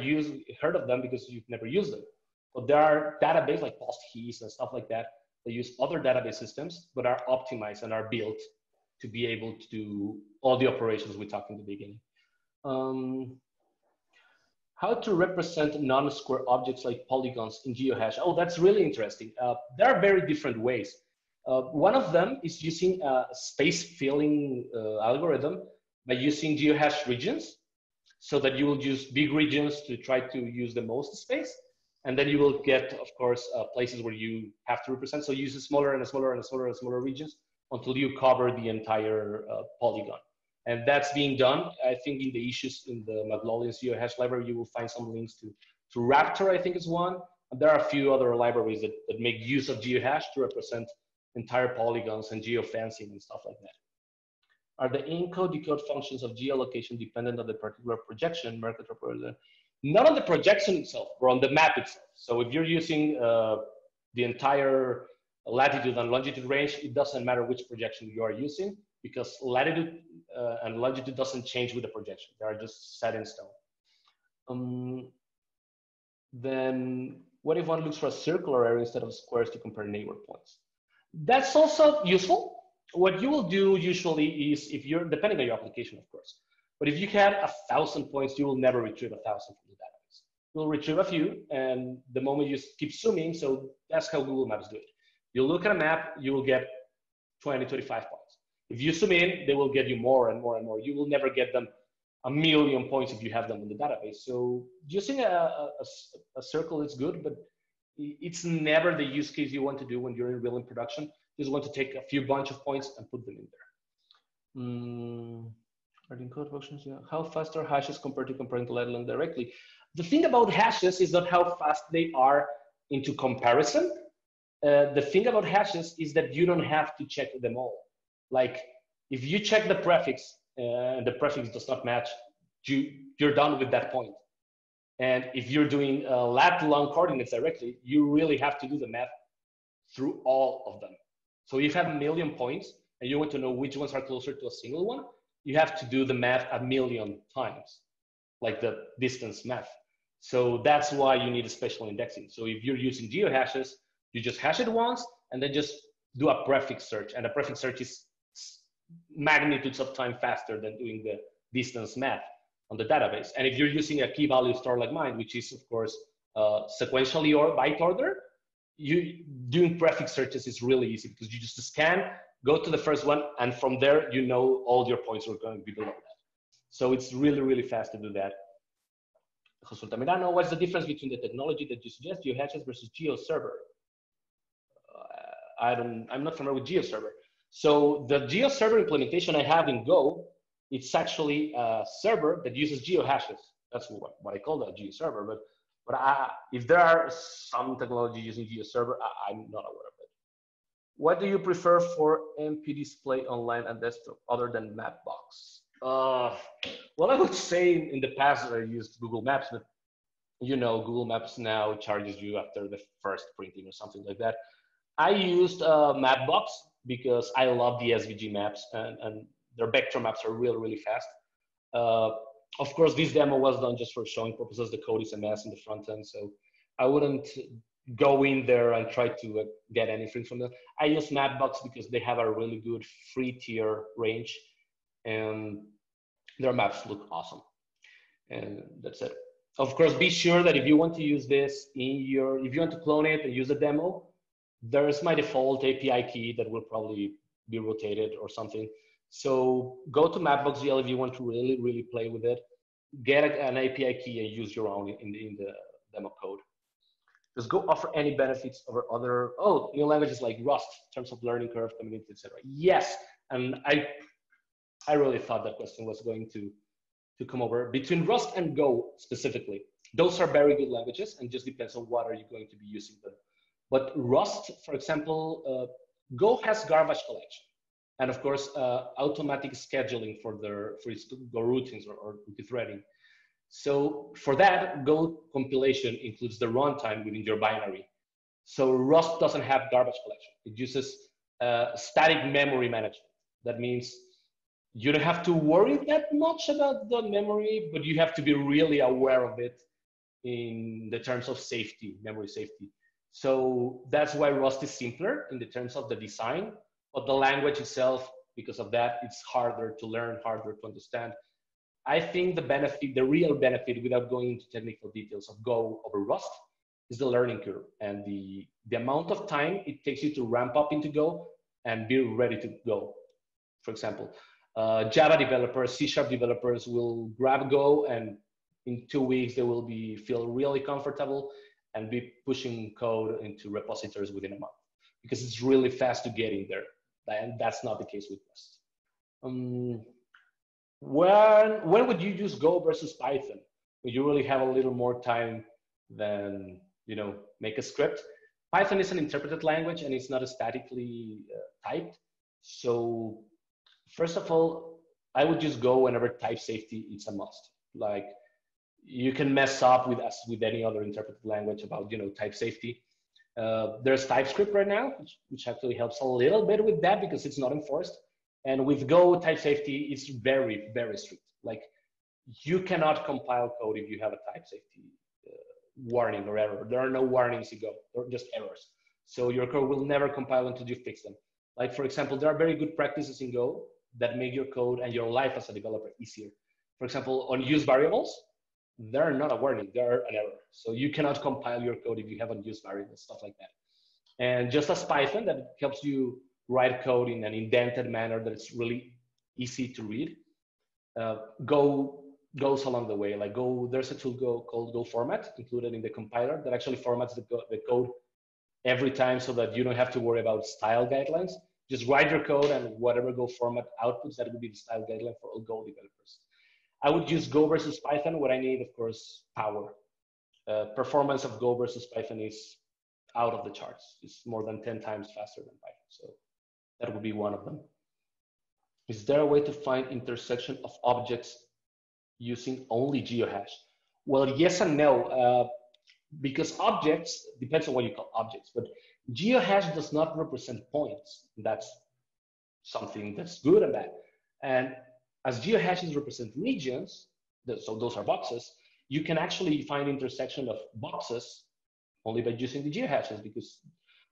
heard of them because you've never used them. But there are databases like PostGIS and stuff like that that use other database systems, but are optimized and are built to be able to do all the operations we talked in the beginning. How to represent non-square objects like polygons in GeoHash? Oh, that's really interesting. There are very different ways. One of them is using a space filling algorithm by using GeoHash regions, so that you will use big regions to try to use the most space. And then you will get, of course, places where you have to represent. So use smaller and smaller and smaller and smaller regions until you cover the entire polygon. And that's being done. I think in the issues in the McLaughlin's GeoHash library, you will find some links to Raptor, I think is one. And there are a few other libraries that make use of GeoHash to represent entire polygons and geofencing and stuff like that. Are the encode decode functions of geolocation dependent on the particular projection, not on the projection itself, but on the map itself. So if you're using the entire latitude and longitude range, it doesn't matter which projection you are using, because latitude and longitude doesn't change with the projection. They are just set in stone. Then what if one looks for a circular area instead of squares to compare neighbor points? That's also useful. What you will do usually is, if you're, depending on your application, of course, but if you had 1,000 points, you will never retrieve 1,000 from the database. You'll retrieve a few, and the moment you keep zooming, so that's how Google Maps do it. You look at a map, you will get 20, 25 points. If you zoom in, they will get you more and more and more. You will never get them 1,000,000 points if you have them in the database. So using a circle is good, but it's never the use case you want to do when you're in real in production. Just want to take a few bunch of points and put them in there. Writing code functions, yeah. How fast are hashes compared to comparing to let alone directly? The thing about hashes is not how fast they are into comparison. The thing about hashes is that you don't have to check them all. Like if you check the prefix and the prefix does not match, you're done with that point. And if you're doing lat long coordinates directly, you really have to do the math through all of them. So if you have a million points and you want to know which ones are closer to a single one, you have to do the math a million times, like the distance math. So that's why you need a spatial indexing. So if you're using geohashes, you just hash it once and then just do a prefix search. And a prefix search is magnitudes of time faster than doing the distance math on the database. And if you're using a key value store like mine, which is of course sequentially or byte order, doing prefix searches is really easy because you just scan, go to the first one, and from there, you know all your points are going to be below that. So it's really, really fast to do that. Jose Altamirano, what's the difference between the technology that you suggest, GeoHashes versus GeoServer? I'm not familiar with GeoServer. So the GeoServer implementation I have in Go, it's actually a server that uses GeoHashes. That's what I call that, GeoServer. But if there are some technology using GeoServer, I'm not aware of it. What do you prefer for MP display online and desktop other than Mapbox? Well, I would say in the past I used Google Maps, but you know, Google Maps now charges you after the first printing or something like that. I used Mapbox because I love the SVG maps and their vector maps are really, really fast. Of course, this demo was done just for showing purposes. The code is a mess in the front end, so I wouldn't go in there and try to get anything from them. I use Mapbox because they have a really good free tier range and their maps look awesome. And that's it. Of course, be sure that if you want to use this if you want to clone it and use a demo, there's my default API key that will probably be rotated or something. So go to Mapbox.gl if you want to really, really play with it. Get an API key and use your own in the demo code. Does Go offer any benefits over other new languages like Rust in terms of learning curve, community, etc.? Yes, and I really thought that question was going to come over. Between Rust and Go specifically, those are very good languages and just depends on what are you going to be using them. But Rust, for example, Go has garbage collection. And of course, automatic scheduling for its Go routines or multi-threading. So for that, Go compilation includes the runtime within your binary. So Rust doesn't have garbage collection. It uses static memory management. That means you don't have to worry that much about the memory, but you have to be really aware of it in the terms of safety, memory safety. So that's why Rust is simpler in the terms of the design, but the language itself, because of that, it's harder to learn, harder to understand. I think the benefit, the real benefit, without going into technical details of Go over Rust, is the learning curve and the amount of time it takes you to ramp up into Go and be ready to go. For example, Java developers, C# developers will grab Go and in 2 weeks they will feel really comfortable and be pushing code into repositories within a month because it's really fast to get in there. And that's not the case with Rust. When would you use Go versus Python? When you really have a little more time than, make a script. Python is an interpreted language and it's not statically typed. So first of all, I would just Go whenever type safety is a must. Like you can mess up with any other interpreted language about, type safety. There's TypeScript right now, which actually helps a little bit with that because it's not enforced. And with Go, type safety is very, very strict. Like you cannot compile code if you have a type safety warning or error. There are no warnings in Go, they're just errors. So your code will never compile until you fix them. Like for example, there are very good practices in Go that make your code and your life as a developer easier. For example, on use variables, they're not a warning, they're an error. So you cannot compile your code if you have unused variables, stuff like that. And just as Python, that helps you write code in an indented manner that it's really easy to read, Go goes along the way. Like Go, there's a tool called Go Format included in the compiler that actually formats the code every time so that you don't have to worry about style guidelines. Just write your code and whatever Go format outputs, that would be the style guideline for all Go developers. I would use Go versus Python. What I need, of course, power. Performance of Go versus Python is out of the charts. It's more than 10 times faster than Python. So that would be one of them. Is there a way to find intersection of objects using only GeoHash? Well, yes and no, because objects, depends on what you call objects, but GeoHash does not represent points. That's something that's good and bad. And as GeoHashes represent regions, so those are boxes, you can actually find intersection of boxes only by using the GeoHashes, because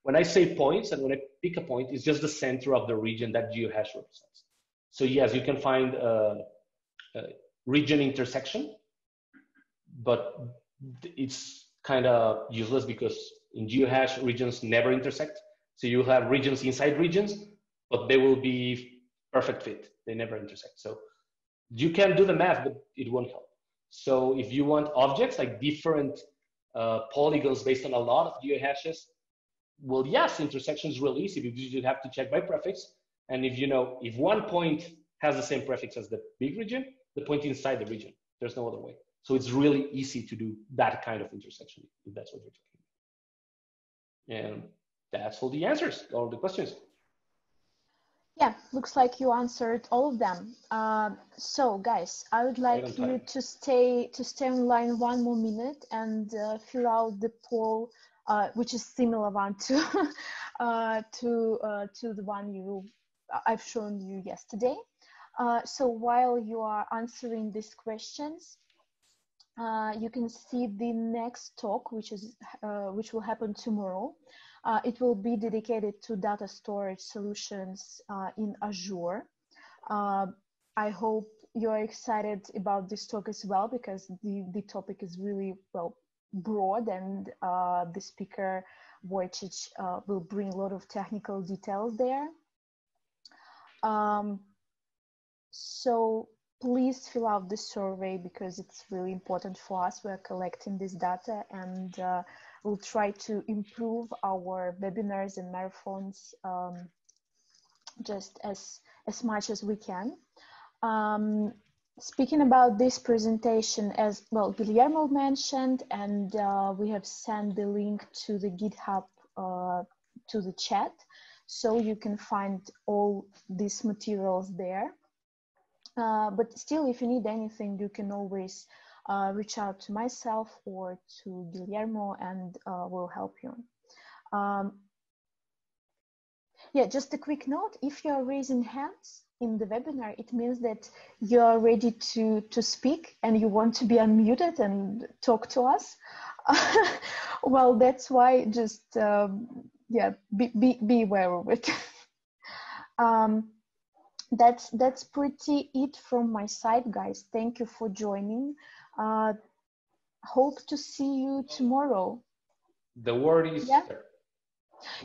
when I say points and when I pick a point, it's just the center of the region that GeoHash represents. So yes, you can find region intersection, but it's kind of useless because in GeoHash regions never intersect. So you have regions inside regions, but they will be perfect fit. They never intersect. So you can do the math, but it won't help. So if you want objects like different polygons based on a lot of GeoHashes, well, yes, intersection is real easy because you have to check by prefix. And if you know, if one point has the same prefix as the big region, the point inside the region, there's no other way. So it's really easy to do that kind of intersection, if that's what you're talking about. And that's all the answers, all the questions. Yeah, looks like you answered all of them. So guys, I would like you to stay online one more minute and fill out the poll, which is similar one to the one I've shown you yesterday. So while you are answering these questions, you can see the next talk, which will happen tomorrow. It will be dedicated to data storage solutions in Azure. I hope you're excited about this talk as well, because the topic is really, well, broad, and the speaker, Wojciech, will bring a lot of technical details there. So please fill out the survey because it's really important for us. We're collecting this data, and we'll try to improve our webinars and marathons just as much as we can. Speaking about this presentation, as well, Guillermo mentioned, and we have sent the link to the GitHub to the chat, so you can find all these materials there. But still, if you need anything, you can always reach out to myself or to Guillermo, and we'll help you. Yeah, just a quick note, if you're raising hands in the webinar, it means that you're ready to speak and you want to be unmuted and talk to us. Well, that's why just, yeah, be aware of it. That's pretty it from my side, guys. Thank you for joining. Hope to see you tomorrow. The word is there.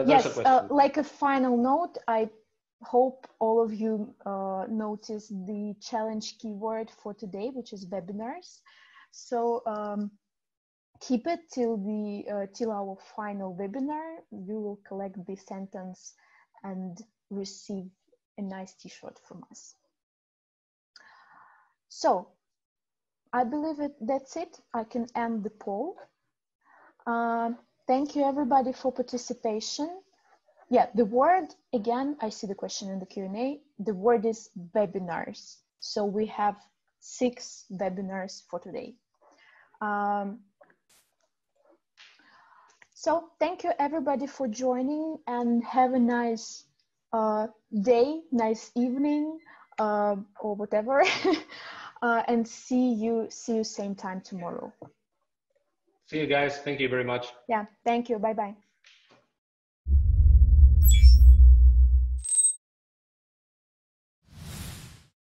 Yes, like a final note, I hope all of you noticed the challenge keyword for today, which is webinars. So keep it till our final webinar. We will collect the sentence and receive a nice t-shirt from us. So I believe that's it. I can end the poll. Thank you everybody for participation. Yeah, the word, again, I see the question in the Q&A. The word is webinars. So we have 6 webinars for today. So thank you everybody for joining, and have a nice day, nice evening, or whatever. And see you same time tomorrow. See you guys. Thank you very much. Yeah, thank you. Bye-bye.